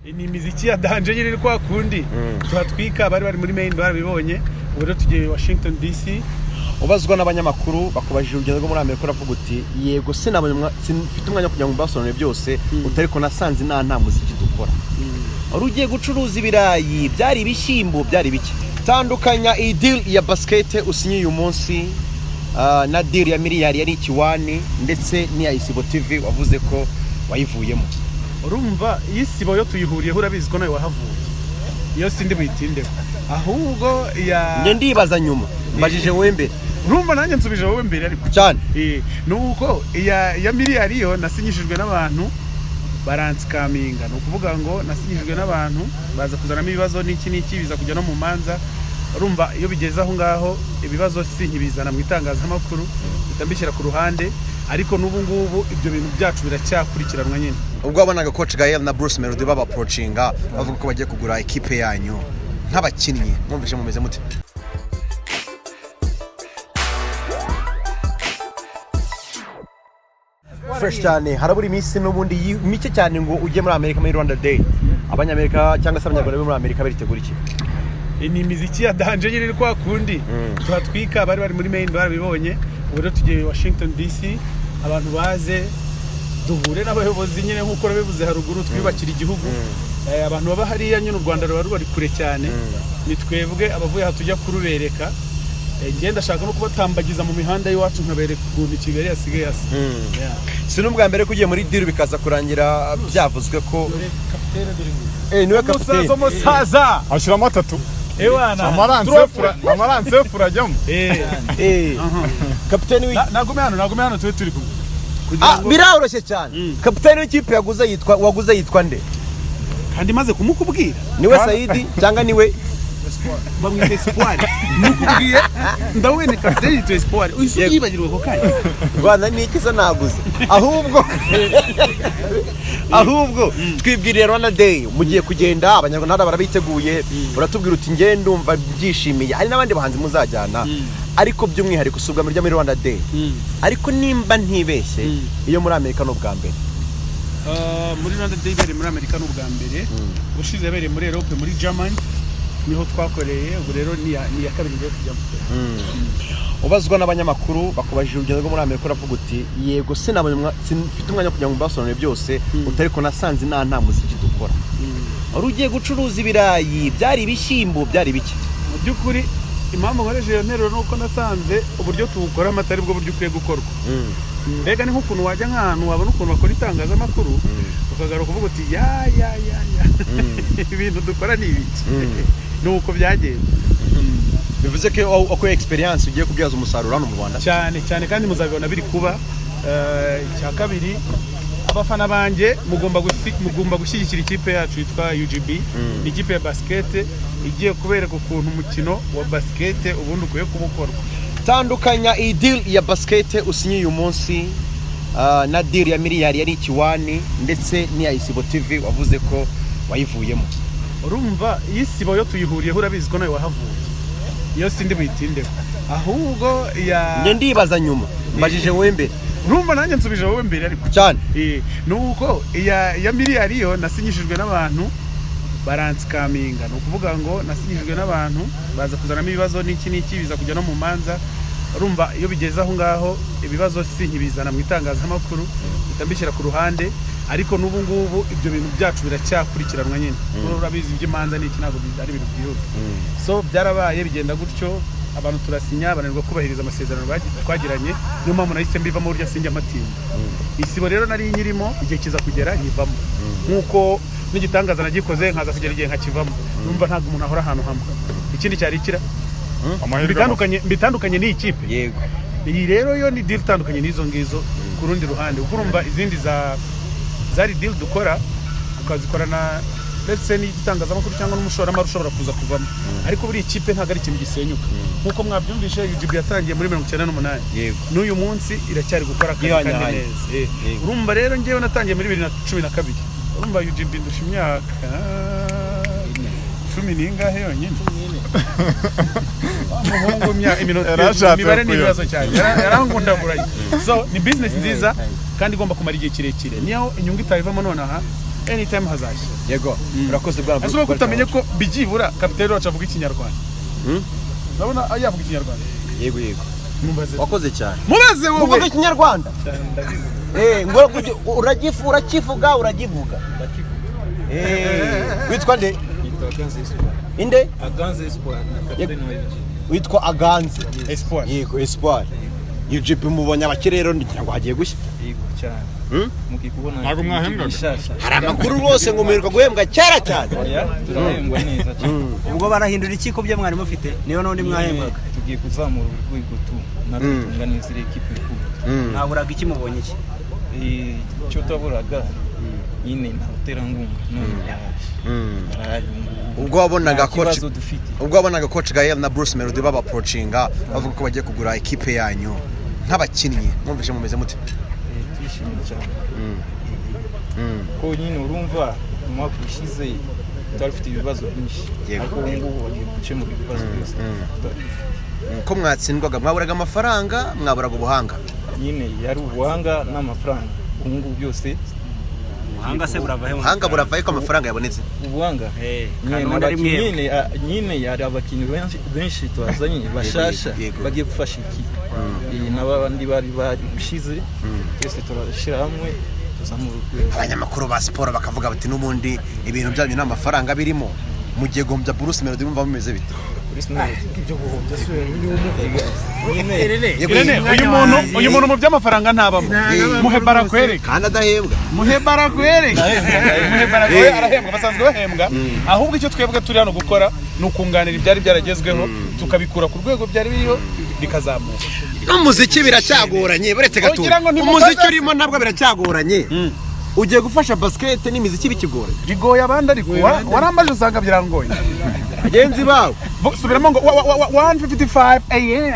Ni imiziki ya danje nyine kwa kundi tuhatwika bari muri main barabibonye ubu rero tugiye Washington DC ubazwa n'abanyamakuru bakubajije urugendo rwo muri Amerika uravuga uti yego sinfite umwanya kugira ngo mbasobanure byose utariko nasanze nta muziki dukora wari ugiye gucuruza ibirayi byari ibishyimbo byari biki tandukanya iyi deal ya basket usinye uyu munsi na deal ya Miliyari yari ikiwani ndetse n'iya Isibo TV wavuze ko wayivuyemo urumva Isibo yo tuyihuriye urabizi ko nawe wahavuye iyo sindi buyitinde ahubwo ya ndibaza nyuma mbajije wowe mbere urumva nanjye nsubije wowe mbere ariko cyane nuko ya Miliyari yo nasinyishijwe n'abantu barantsikaminga no kuvuga ngo nasinyishijwe n'abantu baza kuzanamo ibibazo n'iki biza kujya no mu manza urumva iyo bigeze aho ngaho ibibazo sinkibizana mu itangazamakuru bitambishyira ku ruhande ariko n'ubu ibyo bintu byacu biracyakurikiranwa nyine ubwo wabonaga coach Gael na Bruce Melody baba approachinga bavuga ko bagiye kugura equipe yanyu nk'abakinnyi mwumvishe mumeze mute fresh cyane haraburi iminsi n'ubundi mike cyane ngo ujye muri Amerika muri Rwanda Day abanyamerika cyangwa se abanyarwanda bo muri Amerika baritegura iki ni imiziki ya danje nyine kwa kundi tuhatwika bari muri main barabibonye ubu rero tugiye Washington DC abantu baze duhure n'abayobozi nyine nk'uko rabivuze haruguru twibakira igihugu abantu baba hariya nyine u Rwanda ruri kure cyane ni twebwe abavuye aha tujya kurubereka ngenda shaka no kubatambagiza mu mihanda y'iwacu nkabereka ukuntu Kigali yasigaye hasi sinubwa mbere kugiye muri deal bikaza kurangira byavuzwe ko kapitene niwe kapitene musaza ashiramo 3 ewana amaranse furajyamo kapitene nagume hano turi kumwe biroroshye cyane kapitene w'ikipe waguze yitwa nde kandi maze kumukubwira niwe Saidi cyangwa niwe bamwite Espoir nukubwiye ndawene kapitene yitwa Espoir uyibagirwe ko kandi Rwanda nikiza naguze ahubwo twibwirira Rwanda Day mugiye kugenda abanyarwanda barabiteguye uratubwira uti nge ndumva byishimiye hari n'abandi bahanzi muzajyana ariko by'umwihariko usubwa muri Rwanda Day ariko nimba ntibeshye iyo muri Amerika no bwa mbere muri Rwanda Day bere muri Amerika no bwa mbere ushize bere muri Europe muri Germany niho twakoreye ubu rero ni ya kabiri ngiye kujyamo ubazwa n'abanyamakuru bakubajije urugendo rwo muri Amerika uravuga uti yego sinfite umwanya kugira ngo mbasobanure byose utariko nasanze nta muziki dukora wari ugiye gucuruza ibirayi byari ibishyimbo byari biki mu by'ukuri impamvu nkoresheje iyo nteruro nuko nasanze uburyo tuwukora amatari bwo buryo ukwiye gukorwa mbega ni nk'ukuntu wajya nk'ahantu wabona ukuntu bakora itangazamakuru ukagaruka kuvuga uti ya ibintu dukora ni ibiki nuko byagenze bivuze ko uko experience ugiye kubyaza umusaruro hano mu Rwanda cyane kandi muzabibona biri kuba cya kabiri abafana banje mugomba gushyigikira ikipe yacu yitwa UGB ikipe ya basket igiye kubereka ukuntu umukino wa basket ubundi ukwiye kubukorwa tandukanya iyi deal ya basket usinye uyu munsi na deal ya Miliyari yari ikiwani ndetse n'iya Isibo TV wavuze ko wayivuyemo urumva Isibo yo tuyihuriye urabizi ko nawe wahavuye iyo sindi buyitinde ahubwo ya ndibaza nyuma mbajije wowe mbere urumva nanjye nsubije wowe mbere ariko cyane nuko ya Miliyari yo nasinyishijwe n'abantu barantsikaminga no kuvuga ngo nasinyishijwe n'abantu baza kuzanamo ibibazo n'iki biza kujya no mu manza urumva iyo bigeze aho ngaho ibibazo sinkibizana mu itangazamakuru bitambishyira ku ruhande ariko n'ubu ibyo bintu byacu biracyakurikiranwa nyine urabizi iby'imanza n'iki ntabwo ari ibintu byihuta so byarabaye bigenda gutyo abantu turasinya bananirwa kubahiriza amasezerano twagiranye niyo mpamvu nahise mbivamo burya sinjya amatinda Isibo rero nari nyirimo igihe kiza kugera nyivamo nk'uko n'igitangaza nagikoze nkaza kugera igihe nkakivamo numva ntabwo umuntu ahora ahantu hamwe ikindi cyari ikira bitandukanye n'iyi kipe yego iyi rero yo ni deal itandukanye n'izo ngizo ku rundi ruhande urumva izindi zari deal dukora ukazikorana ndetse n'igitangazamakuru cyangwa n'umushoramari ushobora kuza kuvamo ariko buri ikipe ntabwo ari ikintu gisenyuka nk'uko mwabyumvishe UGB yatangiye muri 1998 n'uyu munsi iracyari gukora kandi neza urumva rero ngewe natangiye muri 2012 urumva UGB ndusha imyaka 10 n'ingahe yonyine umuhungu imibare n'ibibazo cyane yarangundaguranye so ni business nziza kandi igomba kumara igihe kirekire niyo inyungu itayivamo nonaha anytime hazashya. Yego urakoze bwana. Ese uko utamenye ko bijibura kapiteni wacu avuga ikinyarwanda. Ndabona yavuga ikinyarwanda. Yego Mubaze. wakoze cyane. Mubaze wowe. Uvuga ikinyarwanda? Ngo uragivuga. Witwa nde? Inde? Aganze Espoir na kapiteni wa UG. Witwa Aganze Espoir. Yego Espoir. UGP mubonye abakirero ngira ngo hagiye gushya. Yego cyane. Mukikubona. Ntabwo mwahembwaga? Hari amakuru rwose ngo muheruka guhembwa cyara cyane. Oya, turahembwa neza cyane. Ubwo barahindura iki ko byo mwari mufite niyo n'undi mwahembwaga Tugiye kuzamura urwego tu natunganizira equipe y'ukuri. naburaga iki mubonye iki Icyo taburaga nyine ntaterangunga none yaje. Ubwo wabonaga coach Gael na Bruce Melody baba approachinga bavuga ko bagiye kugura equipe yanyu nk'abakinnyi mwumvise mumeze mute? Twishimye cyane. Ko nyine urumva umwaka ushize turafite ibibazo byinshi. Ariko ubu ngubu bagiye gukemura ibibazo byose. Ko mwatsindwaga mwaburaga amafaranga mwaburaga ubuhanga. Nyine yari ubuhanga n'amafaranga. Ubu ngubu byose ubuhanga se buravahe ubuhanga buravaye ko amafaranga yabonetse. ubuhanga nyine yari abakinnyi benshi twazanye bashasha bagiye gufasha iki n'abandi bari gushize twese turashira hamwe tuzamura urwego. Abanyamakuru ba siporo bakavuga bati n'ubundi ibintu byanyu n'amafaranga birimo mugiye gombya Bruce Melody mumva mumeze bite? uyu muntu mu by'amafaranga ntabamo. Muhebara kwereka kandi adahembwa. Muhebara kwereka arahembwa basanzwe bahembwa. Ahubwo icyo twebwe turi hano gukora ni ukunganira ibyari byaragezweho tukabikura ku rwego byari biriho bikazamuka. Umuziki biracyagoranye buretse gato. Umuziki urimo ntabwo biracyagoranye. Ugiye gufasha basket n'imiziki bikigora. Bigoye abandi ariko warambaje usanga byarangoye. Agenzi bawe subiramo ngo 1:55 AM